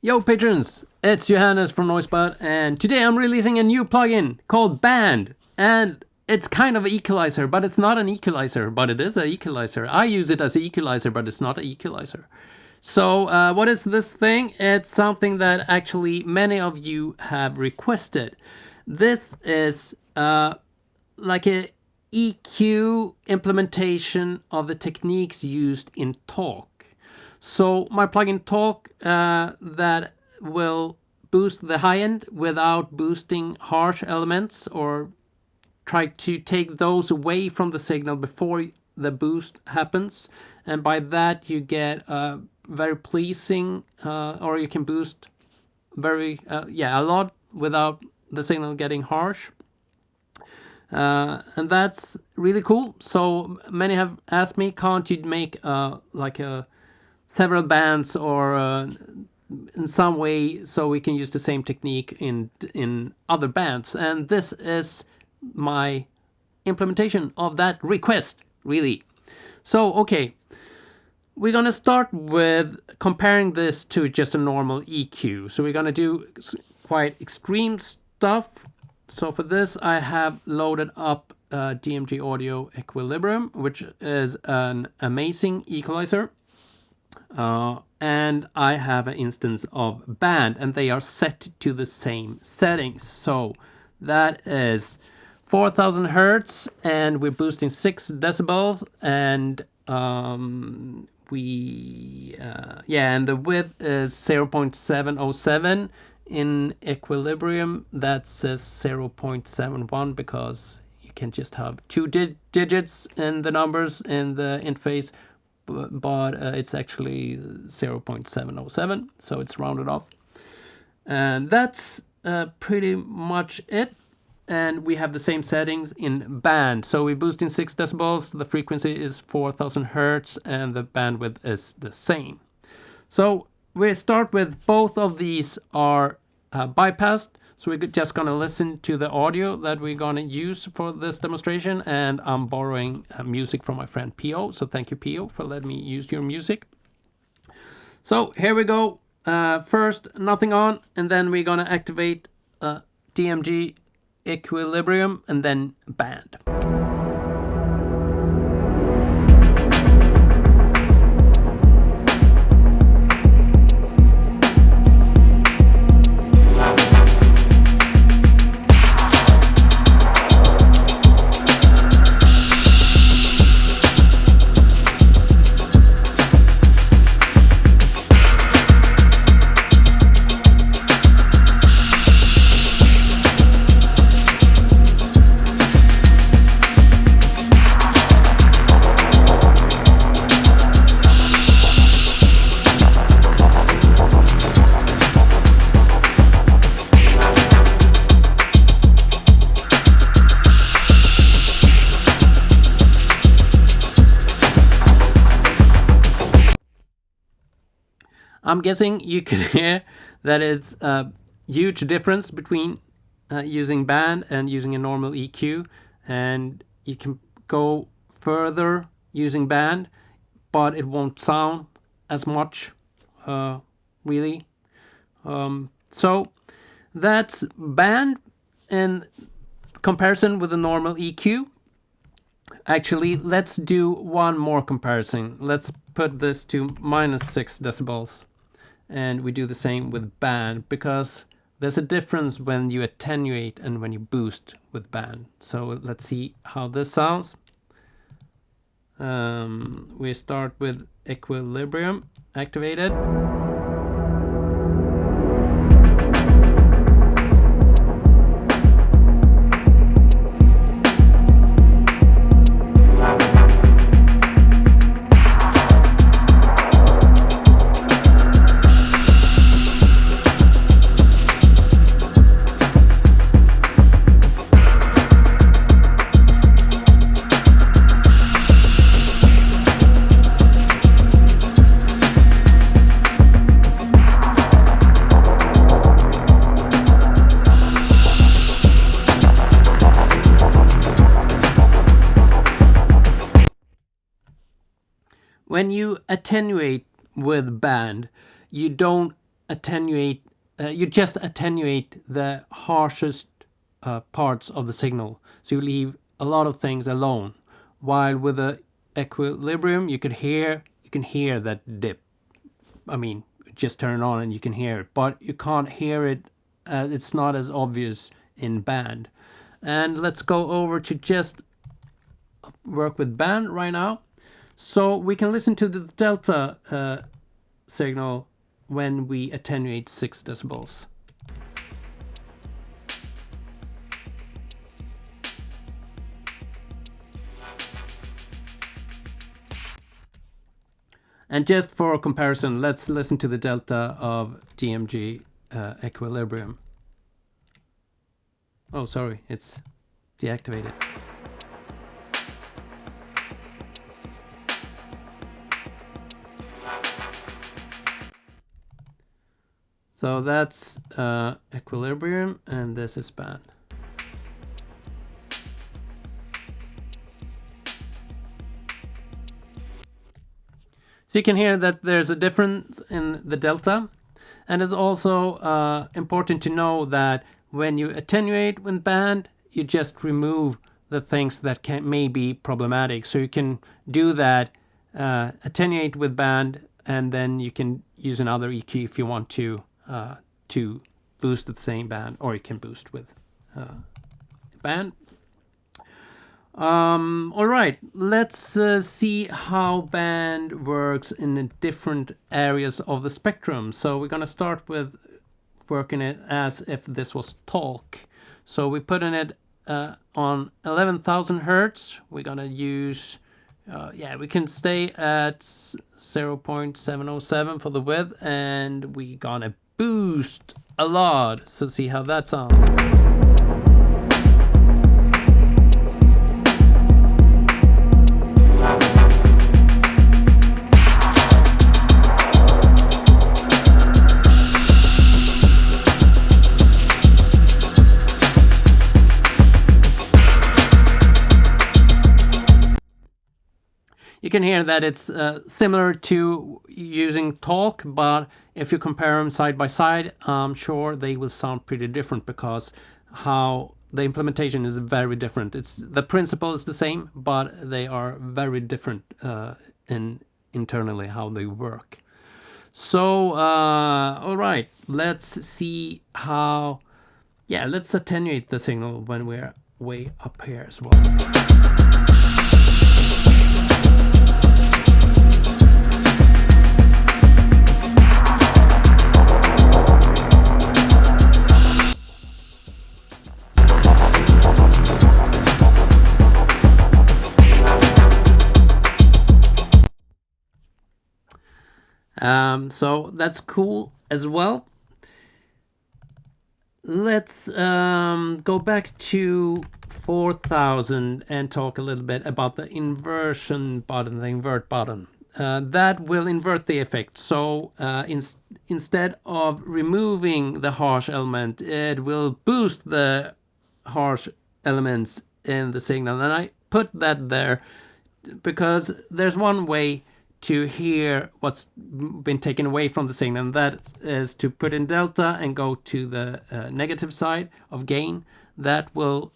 Yo patrons, it's Johannes from Noisebud, and today I'm releasing a new plugin called Band, and it's kind of an equalizer, but it's not an equalizer, but it is an equalizer. I use it as an equalizer, but it's not an equalizer. So what is this thing? It's something that actually many of you have requested. This is like a EQ implementation of the techniques used in Talc. So my plugin Talc that will boost the high end without boosting harsh elements or try to take those away from the signal before the boost happens. And by that you get very pleasing or you can boost a lot without the signal getting harsh. And that's really cool. So many have asked me, can't you make several bands or in some way so we can use the same technique in other bands? And this is my implementation of that request, really. So okay, we're gonna start with comparing this to just a normal EQ. So we're gonna do quite extreme stuff. So for this I have loaded up DMG Audio Equilibrium, which is an amazing equalizer. And I have an instance of Band, and they are set to the same settings. So that is 4000 hertz, and we're boosting 6 decibels, and and the width is 0.707. In Equilibrium that says 0.71 because you can just have two digits in the numbers in the interface, but it's actually 0.707, so it's rounded off. And that's pretty much it. And we have the same settings in Band. So we boost in 6 decibels, the frequency is 4000 hertz, and the bandwidth is the same. So we start with both of these are bypassed. So we're just gonna listen to the audio that we're gonna use for this demonstration, and I'm borrowing music from my friend P.O. So thank you, P.O., for letting me use your music. So here we go. First, nothing on, and then we're gonna activate DMG Equilibrium, and then Band. I'm guessing you can hear that it's a huge difference between using Band and using a normal EQ, and you can go further using Band, but it won't sound as much, really. So that's Band in comparison with a normal EQ. Actually, let's do one more comparison. Let's put this to -6 decibels. And we do the same with Band, because there's a difference when you attenuate and when you boost with Band. So let's see how this sounds. We start with Equilibrium activated. When you attenuate with Band, you don't attenuate. You just attenuate the harshest parts of the signal, so you leave a lot of things alone. While with the equilibrium, you can hear that dip. I mean, just turn it on and you can hear it, but you can't hear it. It's not as obvious in band. And let's go over to just work with band right now. So we can listen to the delta signal when we attenuate 6 decibels. And just for comparison, let's listen to the delta of DMG equilibrium. Oh, sorry, it's deactivated. So that's equilibrium, and this is band. So you can hear that there's a difference in the delta. And it's also important to know that when you attenuate with band, you just remove the things that may be problematic. So you can do that, attenuate with band, and then you can use another EQ if you want to boost the same band, or you can boost with band. All right, let's see how band works in the different areas of the spectrum. So we're going to start with working it as if this was talc. So we put in it on 11,000 hertz. We're going to use, we can stay at 0.707 for the width, and we're going to boost a lot. So see how that sounds. You can hear that it's similar to using talc, but if you compare them side by side, I'm sure they will sound pretty different because how the implementation is very different. The principle is the same, but they are very different internally how they work. So, all right, let's see how. Yeah, let's attenuate the signal when we're way up here as well. So that's cool as well. Let's go back to 4000 and talk a little bit about the inversion button, the invert button. That will invert the effect. So instead of removing the harsh element, it will boost the harsh elements in the signal. And I put that there because there's one way to hear what's been taken away from the signal, and that is to put in delta and go to the negative side of gain. That will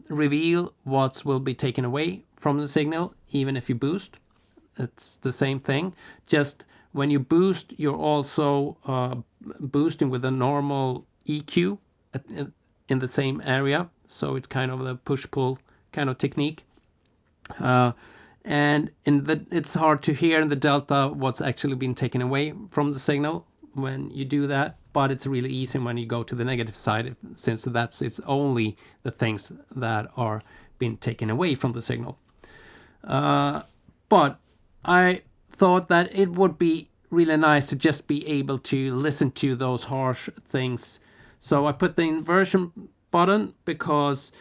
reveal what will be taken away from the signal, even if you boost. It's the same thing. Just when you boost, you're also boosting with a normal EQ in the same area. So it's kind of a push-pull kind of technique. And it's hard to hear in the delta what's actually been taken away from the signal when you do that, but it's really easy when you go to the negative side, since it's only the things that are being taken away from the signal. But I thought that it would be really nice to just be able to listen to those harsh things. So I put the inversion button because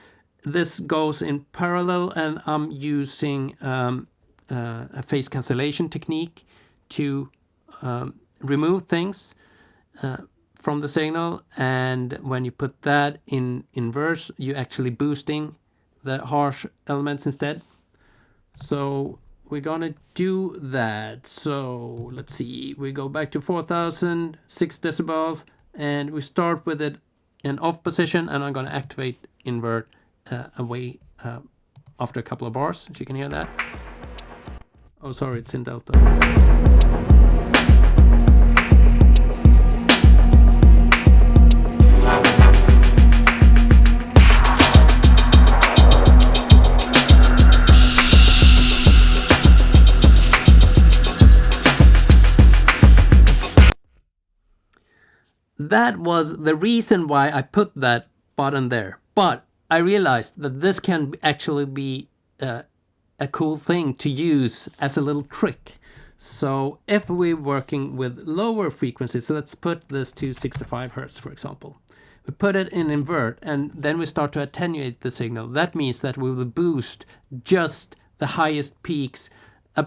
this goes in parallel, and I'm using a phase cancellation technique to remove things from the signal. And when you put that in inverse, you're actually boosting the harsh elements instead. So we're gonna do that. So let's see, we go back to 4000, 6 decibels, and we start with it in off position, and I'm gonna activate invert away after a couple of bars, so you can hear that. Oh, sorry, it's in delta. That was the reason why I put that button there. But I realized that this can actually be a cool thing to use as a little trick. So if we're working with lower frequencies, so let's put this to 65 Hertz, for example. We put it in invert, and then we start to attenuate the signal. That means that we will boost just the highest peaks,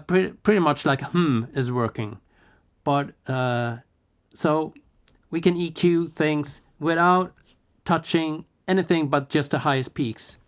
pretty much like is working. But so we can EQ things without touching anything but just the highest peaks.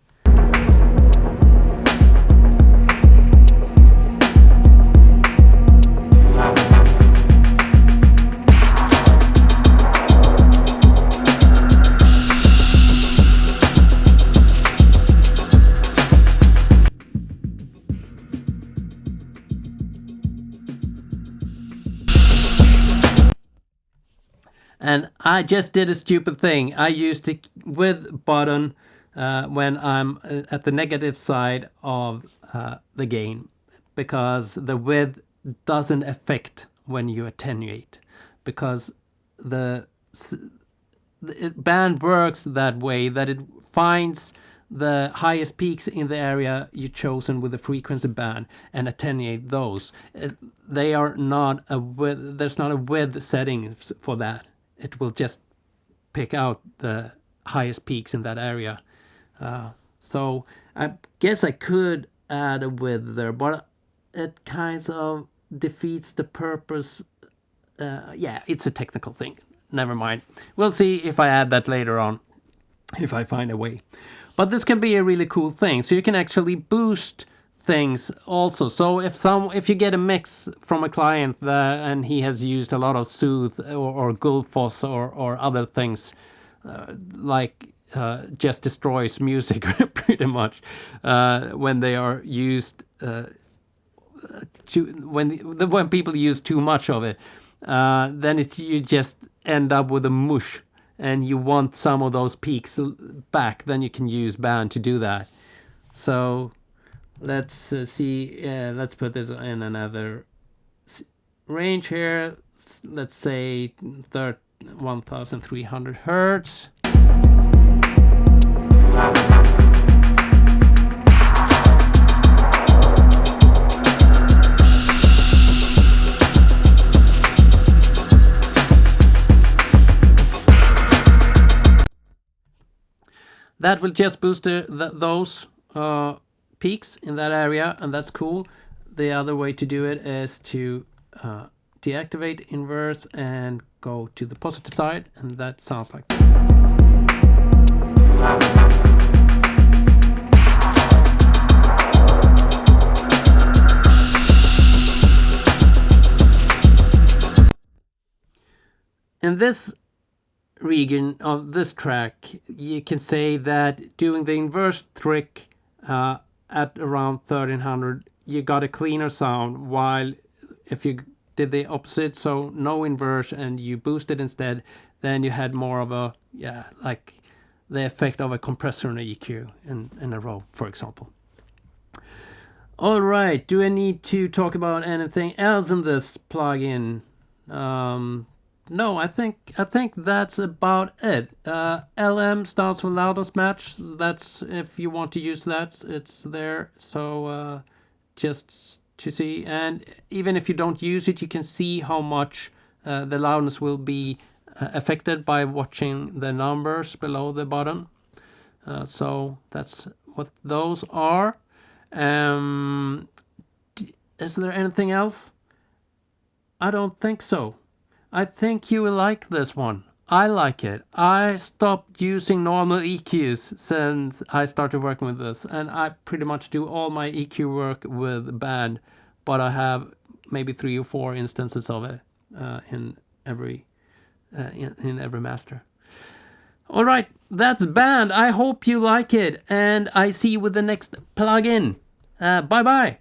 And I just did a stupid thing. I used the width button when I'm at the negative side of the gain, because the width doesn't affect when you attenuate, because the band works that way, that it finds the highest peaks in the area you've chosen with the frequency band and attenuate those. They are not a width, there's not a width setting for that. It will just pick out the highest peaks in that area. So I guess I could add a width there, but it kind of defeats the purpose. Yeah, it's a technical thing. Never mind. We'll see if I add that later on, if I find a way. But this can be a really cool thing. So you can actually boost things also. So if you get a mix from a client and he has used a lot of Sooth or Gullfoss or other things, just destroys music pretty much when they are used when people use too much of it, then you just end up with a mush, and you want some of those peaks back. Then you can use band to do that. So let's see. Let's put this in another range here. Let's say 1300 Hertz. That will just boost those peaks in that area, and that's cool. The other way to do it is to deactivate inverse and go to the positive side, and that sounds like this. In this region of this track, you can say that doing the inverse trick at around 1300, you got a cleaner sound, while if you did the opposite, so no inverse and you boosted instead, then you had more of a, like the effect of a compressor and EQ in a row, for example. All right, do I need to talk about anything else in this plugin? No, I think that's about it. LM stands for loudest match. That's, if you want to use that, it's there. So just to see, and even if you don't use it, you can see how much the loudness will be affected by watching the numbers below the button. So that's what those are. Is there anything else? I don't think so. I think you will like this one. I like it. I stopped using normal EQs since I started working with this, and I pretty much do all my EQ work with band. but I have maybe 3 or 4 instances of it in every master. All right, that's band. I hope you like it, and I see you with the next plugin. Bye bye.